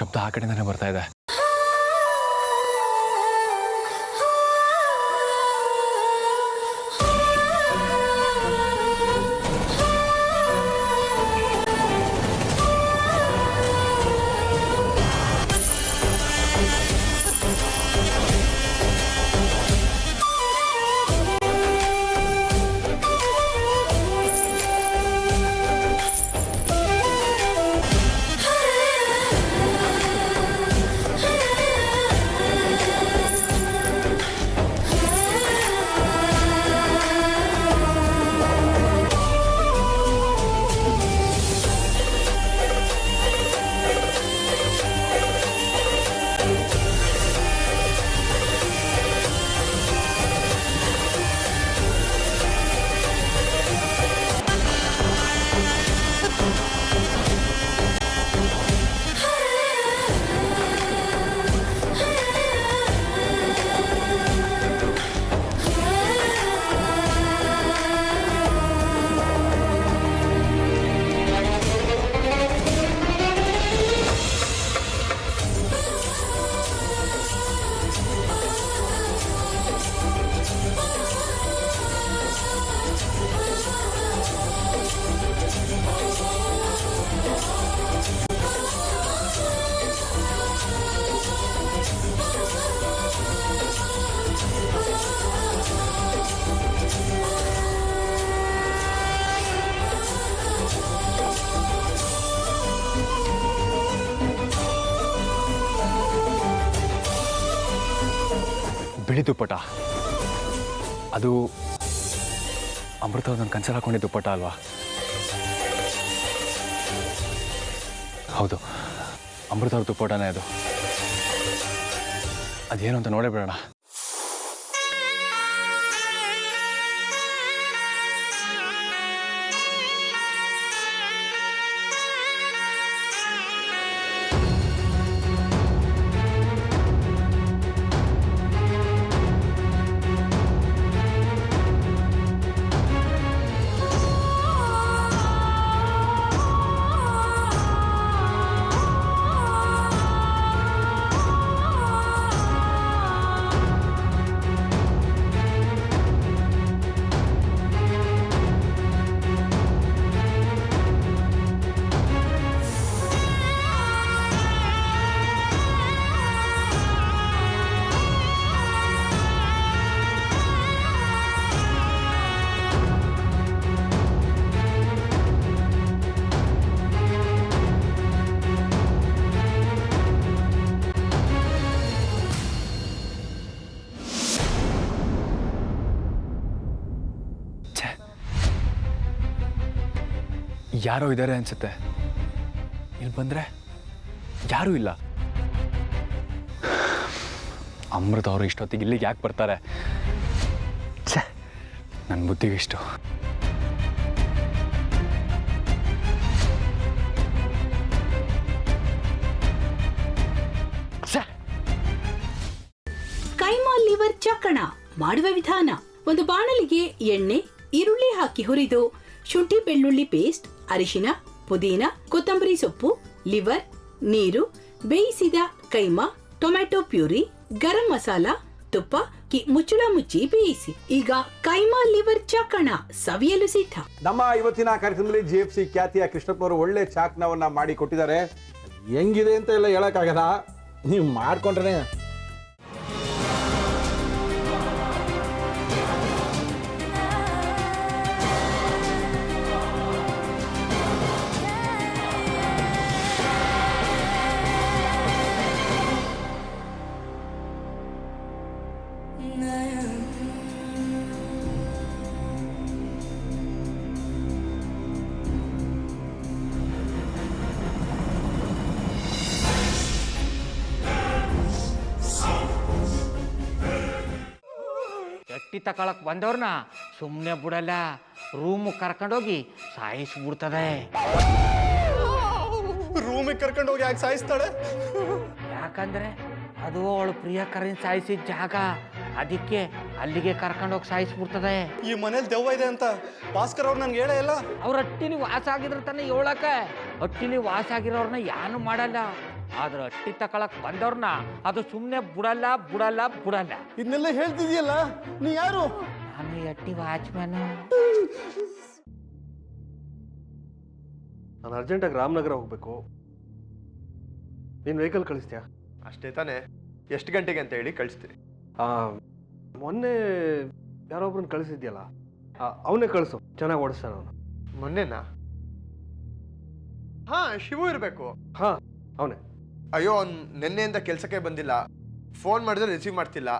ಶಬ್ದ ಆ ಕಡೆಯಿಂದನೇ ಬರ್ತಾ ಇದೆ. ಬಿಳಿ ದುಪ್ಪಟ, ಅದು ಅಮೃತ ನನ್ನ ಕನ್ಸಲ್ಲಿ ಹಾಕೊಂಡಿದ್ದ ದುಪ್ಪಟ ಅಲ್ವಾ? ಹೌದು, ಅಮೃತ ಅವ್ರ ದುಪ್ಪಟನೇ ಅದು. ಅದೇನು ಅಂತ ನೋಡೇ ಬಿಡೋಣ. ಯಾರೋ ಇದ್ದಾರೆ ಅನ್ಸುತ್ತೆ. ಇಲ್ಲಿ ಬಂದರೆ ಯಾರೂ ಇಲ್ಲ. ಅಮೃತ ಅವರು ಇಷ್ಟೊತ್ತಿಗೆ ಇಲ್ಲಿಗೆ ಯಾಕೆ ಬರ್ತಾರೆ? ಛೇ, ನನ್ನ ಬುದ್ಧಿಗೆ ಇಷ್ಟು. ಕೈಮಾ ಲಿವರ್ ಚಕ್ಕಣ ಮಾಡುವ ವಿಧಾನ: ಒಂದು ಬಾಣಲಿಗೆ ಎಣ್ಣೆ, ಈರುಳ್ಳಿ ಹಾಕಿ ಹುರಿದು ಶುಂಠಿ ಬೆಳ್ಳುಳ್ಳಿ ಪೇಸ್ಟ್, ಅರಿಶಿನ, ಪುದೀನ, ಕೊತ್ತಂಬರಿ ಸೊಪ್ಪು, ಲಿವರ್, ನೀರು, ಬೇಯಿಸಿದ ಕೈಮಾ, ಟೊಮ್ಯಾಟೊ ಪ್ಯೂರಿ, ಗರಂ ಮಸಾಲ, ತುಪ್ಪ ಮುಚ್ಚಳ ಮುಚ್ಚಿ ಬೇಯಿಸಿ. ಈಗ ಕೈಮಾ ಲಿವರ್ ಚಾಕಣ ಸವಿಯಲು ಸಿದ್ಧ. ನಮ್ಮ ಇವತ್ತಿನ ಕಾರ್ಯಕ್ರಮದಲ್ಲಿ GFC ಖ್ಯಾತಿಯ ಕೃಷ್ಣಪ್ಪನವರು ಒಳ್ಳೆ ಚಾಕ್ನವನ್ನ ಮಾಡಿ ಕೊಟ್ಟಿದ್ದಾರೆ. ಹೆಂಗಿದೆ ಅಂತ ಎಲ್ಲ ಹೇಳಕ್ಕಾಗಲ್ಲ, ನೀವು ಮಾಡ್ಕೊಂಡ್ರೆ. ಎಟ್ಟಿ ತಕೊಳಕ್ ಬಂದವ್ರನ್ನ ಸುಮ್ಮನೆ ಬಿಡಲ್ಲ, ರೂಮ್ ಕರ್ಕೊಂಡೋಗಿ ಸಾಯಿಸ್ಬಿಡ್ತದೆ. ರೂಮಿಗೆ ಕರ್ಕೊಂಡೋಗಿ ಯಾಕೆ ಸಾಯಿಸ್ತಾಳೆ? ಯಾಕಂದ್ರೆ ಅದು ಅವಳು ಪ್ರಿಯಕರನ್ ಸಾಯಿಸಿದ ಜಾಗ, ಅದಕ್ಕೆ ಅಲ್ಲಿಗೆ ಕರ್ಕೊಂಡೋಗಿ ಸಾಯಿಸ್ಬಿಡ್ತದೆ. ಈ ಮನೇಲಿ ದೆವ್ವ ಇದೆ ಅಂತ ಭಾಸ್ಕರ್ ಅವ್ರು ನನ್ಗೆ ಹೇಳೇ ಇಲ್ಲ. ಅವ್ರ ಹಟ್ಟಿಲಿ ವಾಸ ಆಗಿದ್ರೆ ತಾನೆ ಹೇಳಕ. ಹಟ್ಟಿಲಿ ವಾಸ ಆಗಿರೋರ್ನ ಯಾನು ಮಾಡಲ್ಲ, ಆದ್ರೆ ಅಟ್ಟಿ ತಕೊಳಕ್ ಬಂದವ್ರನ್ನ ಅದು ಸುಮ್ಮನೆ ಬಿಡಲ್ಲ ಬಿಡಲ್ಲ ಬಿಡಲ್ಲ. ಇದನ್ನೆಲ್ಲ ಹೇಳ್ತಿದ್ಯಲ್ಲ, ನೀ ಯಾರು? ನಾನು ಈ ಅಟ್ಟಿ ವಾಚ್ಮ್ಯಾನ್. ನಾನು ಅರ್ಜೆಂಟಾಗಿ ರಾಮನಗರ ಹೋಗ್ಬೇಕು. ನೀನು ವೆಹಿಕಲ್ ಕಳಿಸ್ತೀಯಾ? ಅಷ್ಟೇ ತಾನೇ. ಎಷ್ಟು ಗಂಟೆಗೆ ಅಂತ ಹೇಳಿ ಕಳಿಸ್ತೀನಿ. ಮೊನ್ನೆ ಯಾರೊಬ್ರನ್ನ ಕಳಿಸಿದ್ಯಲ್ಲ, ಅವನೇ ಕಳಿಸು, ಚೆನ್ನಾಗಿ ಓಡಿಸ್ತಾನ ಅವನು. ಮೊನ್ನೆನಾ? ಹಾ, ಶಿವು ಇರಬೇಕು. ಹಾಂ, ಅವನೇ. ಅಯ್ಯೋ, ಅವ್ನು ನಿನ್ನೆಯಿಂದ ಕೆಲಸಕ್ಕೆ ಬಂದಿಲ್ಲ. ಫೋನ್ ಮಾಡಿದ್ರೆ ರಿಸೀವ್ ಮಾಡ್ತಿಲ್ಲ.